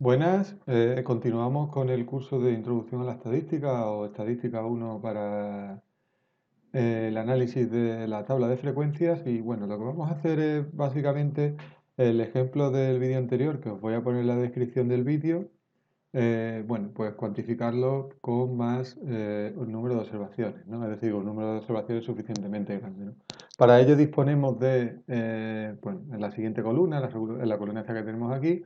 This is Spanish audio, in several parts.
Buenas, continuamos con el curso de Introducción a la Estadística o Estadística 1 para el análisis de la tabla de frecuencias y bueno, lo que vamos a hacer es básicamente el ejemplo del vídeo anterior que os voy a poner en la descripción del vídeo, bueno, pues cuantificarlo con más un número de observaciones, ¿no? Es decir, un número de observaciones suficientemente grande, ¿no? Para ello disponemos de, bueno, en la siguiente columna, en la columna esta que tenemos aquí,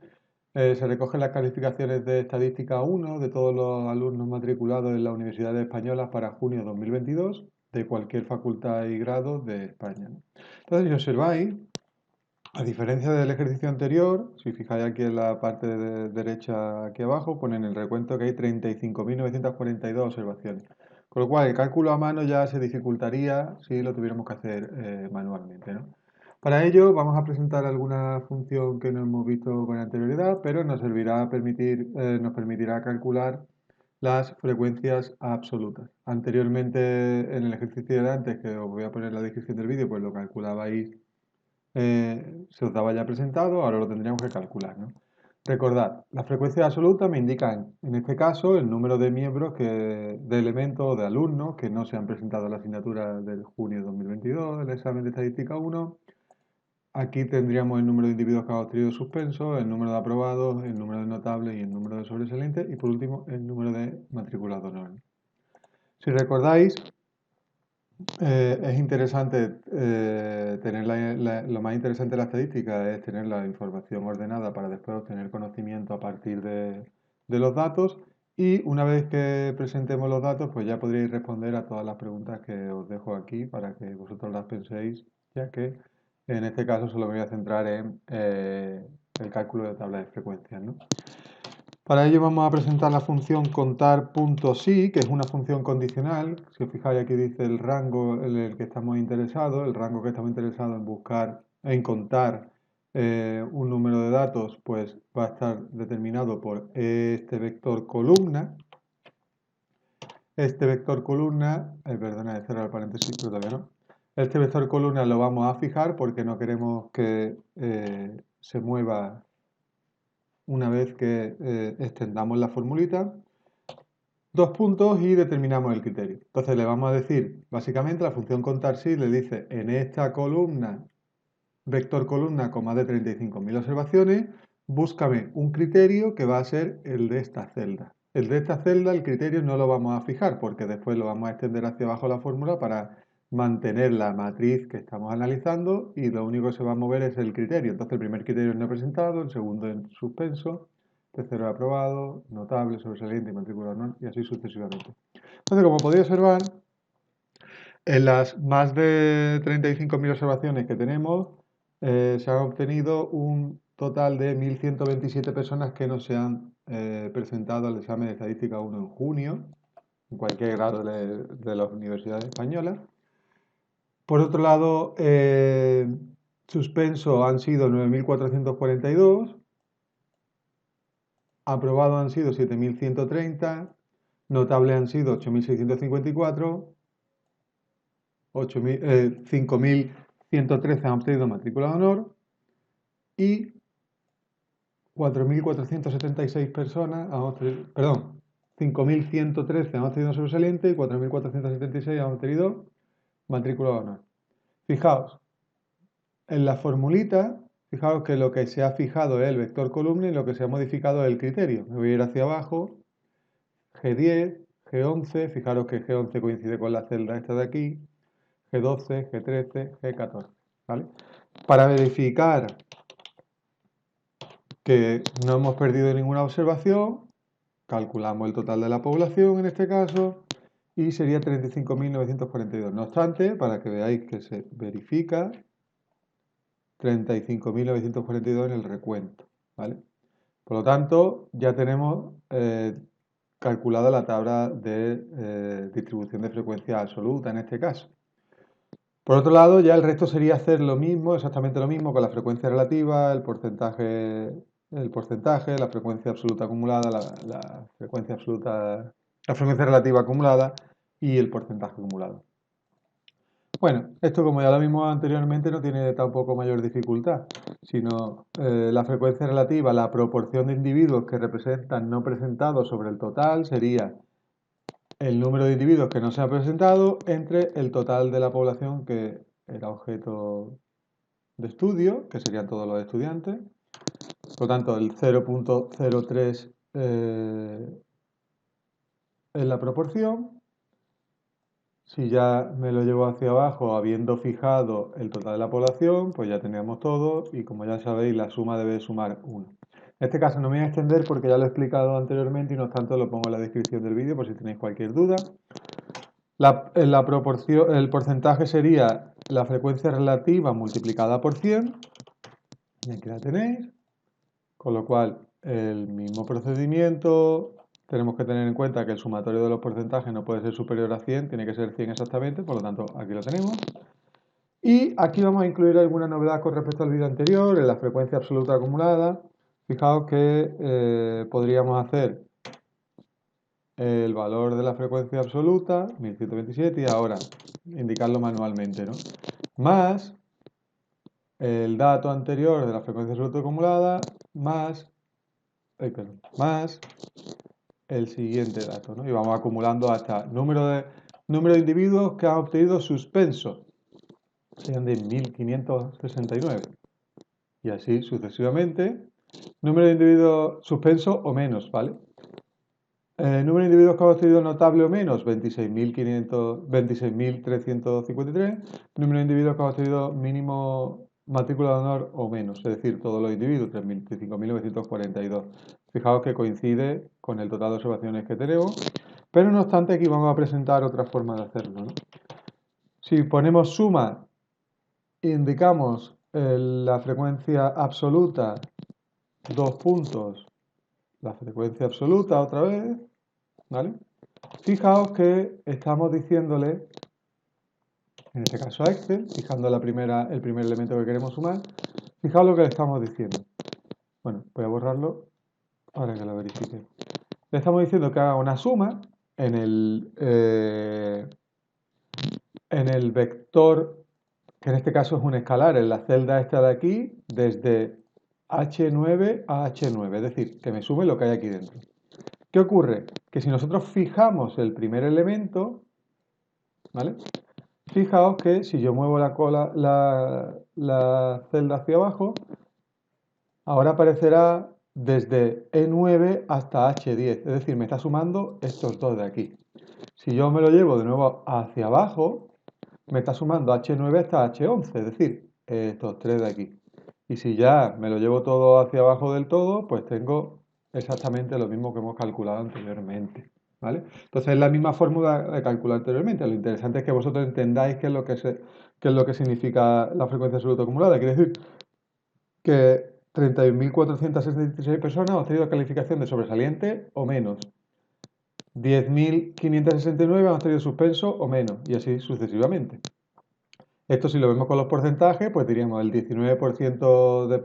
se recogen las calificaciones de Estadística 1 de todos los alumnos matriculados en las universidades españolas para junio de 2022, de cualquier facultad y grado de España, ¿no? Entonces, si observáis, a diferencia del ejercicio anterior, si fijáis aquí en la parte derecha aquí abajo, ponen el recuento que hay 35.942 observaciones. Con lo cual, el cálculo a mano ya se dificultaría si lo tuviéramos que hacer manualmente, ¿no? Para ello vamos a presentar alguna función que no hemos visto con anterioridad, pero nos permitirá calcular las frecuencias absolutas. Anteriormente, en el ejercicio de antes, que os voy a poner en la descripción del vídeo, pues lo calculabais, se os daba ya presentado, ahora lo tendríamos que calcular, ¿no? Recordad, las frecuencias absolutas me indican, en este caso, el número de miembros de elementos o de alumnos que no se han presentado a la asignatura del junio de 2022, el examen de estadística 1. Aquí tendríamos el número de individuos que han obtenido suspenso, el número de aprobados, el número de notables y el número de sobresalientes, y por último, el número de matriculados no. Si recordáis, es interesante tener lo más interesante de la estadística es tener la información ordenada para después obtener conocimiento a partir de los datos, y una vez que presentemos los datos pues ya podréis responder a todas las preguntas que os dejo aquí para que vosotros las penséis, ya que en este caso solo me voy a centrar en el cálculo de tabla de frecuencias, ¿no? Para ello vamos a presentar la función contar.si, que es una función condicional. Si os fijáis, aquí dice el rango en el que estamos interesados, el rango que estamos interesados en buscar, en contar un número de datos, pues va a estar determinado por este vector columna. Este vector columna, perdona, he cerrado el paréntesis, pero todavía no. Este vector columna lo vamos a fijar porque no queremos que se mueva una vez que extendamos la formulita. Dos puntos y determinamos el criterio. Entonces le vamos a decir, básicamente la función contar si le dice en esta columna, vector columna con más de 35.000 observaciones, búscame un criterio que va a ser el de esta celda. El de esta celda, el criterio no lo vamos a fijar porque después lo vamos a extender hacia abajo la fórmula para mantener la matriz que estamos analizando, y lo único que se va a mover es el criterio. Entonces el primer criterio es no presentado, el segundo en suspenso, tercero aprobado, notable, sobresaliente y matrícula honor, y así sucesivamente. Entonces, como podéis observar, en las más de 35.000 observaciones que tenemos, se han obtenido un total de 1.127 personas que no se han presentado al examen de estadística 1 en junio, en cualquier grado de las universidades españolas. Por otro lado, suspenso han sido 9.442, aprobado han sido 7.130, notable han sido 8.654, 5.113 han obtenido matrícula de honor y 4.476 personas han obtenido, perdón, 5.113 han obtenido sobresaliente y 4.476 han obtenido matrícula de honor. Fijaos, en la formulita, fijaos que lo que se ha fijado es el vector columna y lo que se ha modificado es el criterio. Me voy a ir hacia abajo, G10, G11, fijaros que G11 coincide con la celda esta de aquí, G12, G13, G14, ¿vale? Para verificar que no hemos perdido ninguna observación, calculamos el total de la población en este caso y sería 35.942. No obstante, para que veáis que se verifica 35.942 en el recuento, ¿vale? Por lo tanto, ya tenemos calculada la tabla de distribución de frecuencia absoluta en este caso. Por otro lado, ya el resto sería hacer lo mismo, exactamente lo mismo con la frecuencia relativa, la frecuencia absoluta acumulada, la frecuencia absoluta, la frecuencia relativa acumulada y el porcentaje acumulado. Bueno, esto como ya lo vimos anteriormente no tiene tampoco mayor dificultad, sino la frecuencia relativa, la proporción de individuos que representan no presentados sobre el total sería el número de individuos que no se ha presentado entre el total de la población que era objeto de estudio, que serían todos los estudiantes. Por lo tanto, el 0,03 es la proporción. Si ya me lo llevo hacia abajo, habiendo fijado el total de la población, pues ya teníamos todo y como ya sabéis, la suma debe sumar 1. En este caso no me voy a extender porque ya lo he explicado anteriormente y no obstante lo pongo en la descripción del vídeo por si tenéis cualquier duda. La proporción, el porcentaje sería la frecuencia relativa multiplicada por 100, y aquí la tenéis, con lo cual el mismo procedimiento, tenemos que tener en cuenta que el sumatorio de los porcentajes no puede ser superior a 100, tiene que ser 100 exactamente, por lo tanto aquí lo tenemos. Y aquí vamos a incluir alguna novedad con respecto al vídeo anterior, en la frecuencia absoluta acumulada. Fijaos que podríamos hacer el valor de la frecuencia absoluta, 1127, y ahora indicarlo manualmente, ¿no? Más el dato anterior de la frecuencia absoluta acumulada, más el siguiente dato, ¿no? Y vamos acumulando hasta número de individuos que han obtenido suspenso, sean de 1569. Y así sucesivamente. Número de individuos suspenso o menos, ¿vale? Número de individuos que han obtenido notable o menos, 26.353. Número de individuos que han obtenido mínimo matrícula de honor o menos, es decir, todos los individuos, 35.942. Fijaos que coincide con el total de observaciones que tenemos, pero no obstante aquí vamos a presentar otra forma de hacerlo, ¿no? Si ponemos suma, indicamos la frecuencia absoluta, dos puntos, la frecuencia absoluta otra vez, ¿vale? Fijaos que estamos diciéndole, en este caso a Excel, fijando el primer elemento que queremos sumar, fijaos lo que le estamos diciendo. Bueno, voy a borrarlo para que lo verifique. Le estamos diciendo que haga una suma en el vector, que en este caso es un escalar, en la celda esta de aquí, desde H9 a H9, es decir, que me sume lo que hay aquí dentro. ¿Qué ocurre? Que si nosotros fijamos el primer elemento, ¿vale? Fijaos que si yo muevo la celda hacia abajo, ahora aparecerá desde E9 hasta H10, es decir, me está sumando estos dos de aquí. Si yo me lo llevo de nuevo hacia abajo, me está sumando H9 hasta H11, es decir, estos tres de aquí. Y si ya me lo llevo todo hacia abajo del todo, pues tengo exactamente lo mismo que hemos calculado anteriormente, ¿vale? Entonces es la misma fórmula de calcular anteriormente. Lo interesante es que vosotros entendáis qué es lo que significa la frecuencia absoluta acumulada. Quiere decir que 31.466 personas han obtenido calificación de sobresaliente o menos. 10.569 han obtenido suspenso o menos, y así sucesivamente. Esto si lo vemos con los porcentajes, pues diríamos el 19% de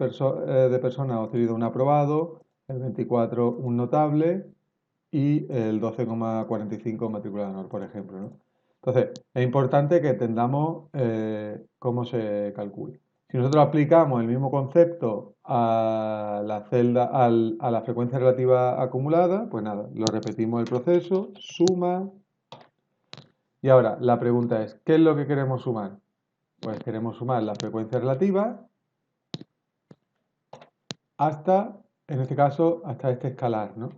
personas ha obtenido un aprobado, el 24% un notable y el 12,45% matrícula de honor, por ejemplo, ¿no? Entonces, es importante que entendamos cómo se calcula. Si nosotros aplicamos el mismo concepto a la celda, a la frecuencia relativa acumulada, pues nada, lo repetimos el proceso, suma. Y ahora, la pregunta es, ¿qué es lo que queremos sumar? Pues queremos sumar la frecuencia relativa hasta, en este caso, hasta este escalar, ¿no?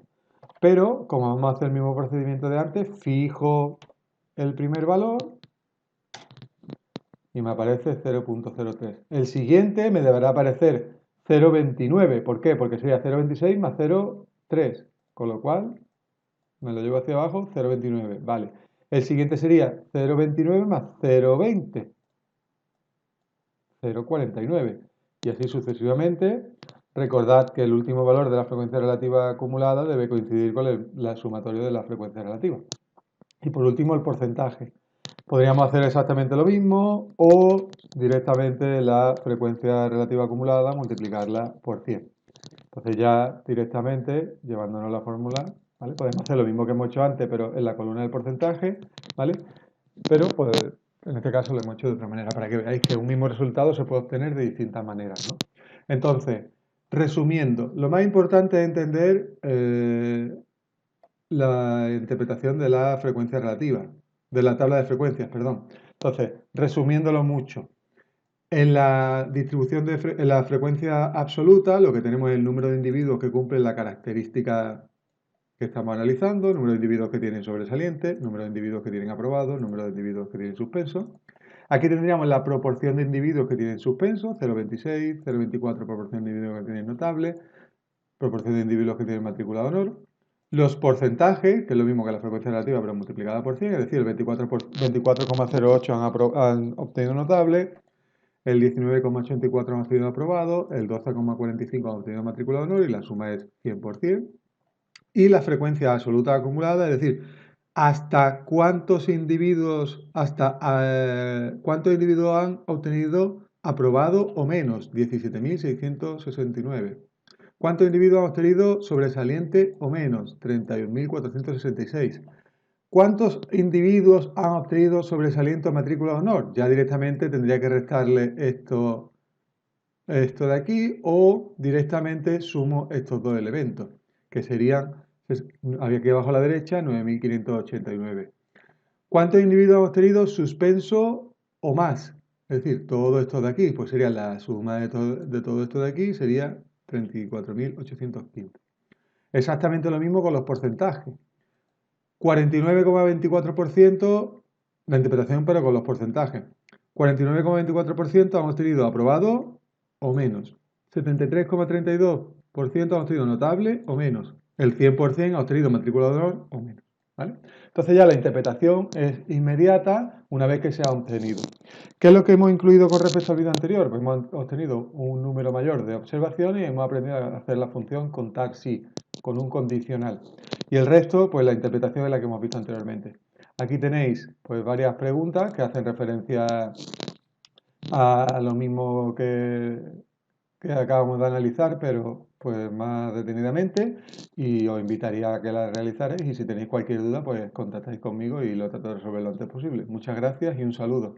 Pero, como vamos a hacer el mismo procedimiento de antes, fijo el primer valor y me aparece 0,03. El siguiente me deberá aparecer 0,29. ¿Por qué? Porque sería 0,26 más 0,3. Con lo cual, me lo llevo hacia abajo, 0,29. Vale. El siguiente sería 0,29 más 0,20. 0,49. Y así sucesivamente. Recordad que el último valor de la frecuencia relativa acumulada debe coincidir con el sumatorio de la frecuencia relativa. Y por último, el porcentaje. Podríamos hacer exactamente lo mismo o directamente la frecuencia relativa acumulada multiplicarla por 100. Entonces ya directamente, llevándonos la fórmula, ¿vale? Podemos hacer lo mismo que hemos hecho antes, pero en la columna del porcentaje, ¿vale? Pero pues, En este caso lo hemos hecho de otra manera, para que veáis que un mismo resultado se puede obtener de distintas maneras, ¿no? Entonces, resumiendo, lo más importante es entender la interpretación de la frecuencia relativa, de la tabla de frecuencias, perdón. Entonces, resumiéndolo mucho, en la distribución en la frecuencia absoluta, lo que tenemos es el número de individuos que cumplen la característica que estamos analizando, número de individuos que tienen sobresaliente, número de individuos que tienen aprobado, número de individuos que tienen suspenso. Aquí tendríamos la proporción de individuos que tienen suspenso, 0,26, 0,24 proporción de individuos que tienen notable, proporción de individuos que tienen matrícula de honor. Los porcentajes, que es lo mismo que la frecuencia relativa, pero multiplicada por 100, es decir, el 24,08 han obtenido notable, el 19,84 han obtenido aprobado, el 12,45 han obtenido matrícula de honor y la suma es 100%. Y la frecuencia absoluta acumulada, es decir, hasta cuántos individuos, cuántos individuos han obtenido aprobado o menos, 17.669. ¿Cuántos individuos han obtenido sobresaliente o menos? 31.466. ¿Cuántos individuos han obtenido sobresaliente o matrícula de honor? Ya directamente tendría que restarle esto de aquí o directamente sumo estos dos elementos, que serían, había aquí abajo a la derecha, 9.589. ¿Cuántos individuos han obtenido suspenso o más? Es decir, todo esto de aquí, pues sería la suma de todo esto de aquí, sería 34.815. Exactamente lo mismo con los porcentajes. 49,24%, la interpretación pero con los porcentajes. 49,24% han obtenido aprobado o menos. 73,32% han obtenido notable o menos. El 100% ha obtenido matrícula de honor o menos. ¿Vale? Entonces ya la interpretación es inmediata una vez que se ha obtenido. ¿Qué es lo que hemos incluido con respecto al vídeo anterior? Pues hemos obtenido un número mayor de observaciones y hemos aprendido a hacer la función contar sí, con un condicional. Y el resto, pues la interpretación es la que hemos visto anteriormente. Aquí tenéis pues varias preguntas que hacen referencia a lo mismo que acabamos de analizar, pero pues más detenidamente, y os invitaría a que las realizarais y si tenéis cualquier duda, pues contactáis conmigo y lo trato de resolver lo antes posible. Muchas gracias y un saludo.